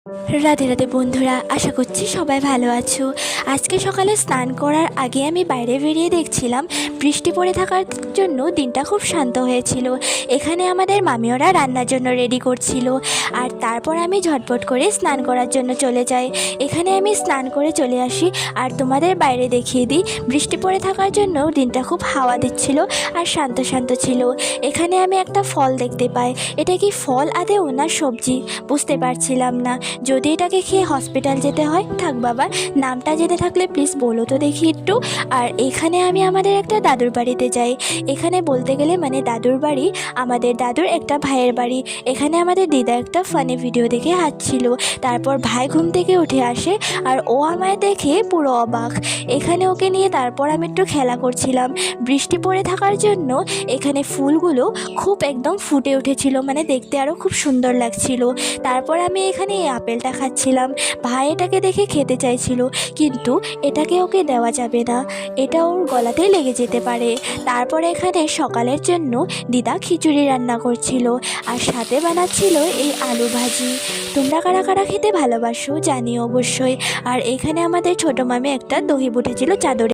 রাধে রাধে বন্ধুরা, আশা করছি সবাই ভালো আছো। আজকে সকালে স্নান করার আগে আমি বাইরে বেরিয়ে দেখছিলাম বৃষ্টি পড়ে থাকার জন্য দিনটা খুব শান্ত হয়েছিল। এখানে আমাদের মামিওরা রান্নার জন্য রেডি করছিল, আর তারপর আমি ঝটপট করে স্নান করার জন্য চলে যাই। এখানে আমি স্নান করে চলে আসি, আর তোমাদের বাইরে দেখিয়ে দিই বৃষ্টি পড়ে থাকার জন্য দিনটা খুব হাওয়া দিচ্ছিল আর শান্ত শান্ত ছিল। এখানে আমি একটা ফল দেখতে পাই। এটা কি ফল আদেও না সবজি বুঝতে পারছিলাম না। যদি এটাকে খেয়ে হসপিটাল যেতে হয়, থাক বাবা, নামটা জেনে থাকলে প্লিজ বলো তো দেখি একটু। আর এখানে আমি আমাদের একটা দাদুর বাড়িতে যাই। এখানে বলতে গেলে মানে দাদুর বাড়ি আমাদের দাদুর একটা ভাইয়ের বাড়ি। এখানে আমাদের দিদা একটা ফানি ভিডিও দেখে হাসছিল। তারপর ভাই ঘুম থেকে উঠে আসে, আর ও আমায় দেখে পুরো অবাক। এখানে ওকে নিয়ে তারপর আমি একটু খেলা করছিলাম। বৃষ্টি পড়ে থাকার জন্য এখানে ফুলগুলো খুব একদম ফুটে উঠেছিল, মানে দেখতে আরও খুব সুন্দর লাগছিল। তারপর আমি এখানে এই আপেলটা খাচ্ছিলাম। ভাই এটাকে দেখে খেতে চাইছিল, কিন্তু এটাকে ওকে দেওয়া যাবে না, এটা ওর গলাতেই লেগে যেতে পারে। তারপর এখানে সকালের জন্য দিদা খিচুড়ি রান্না করছিল, আর সাথে বানাচ্ছিল এই আলু ভাজি। তোমরা কারা কারা খেতে ভালোবাসো জানিও অবশ্যই। আর এখানে আমাদের ছোটো মামি একটা দহি বুটেছিল চাদরে।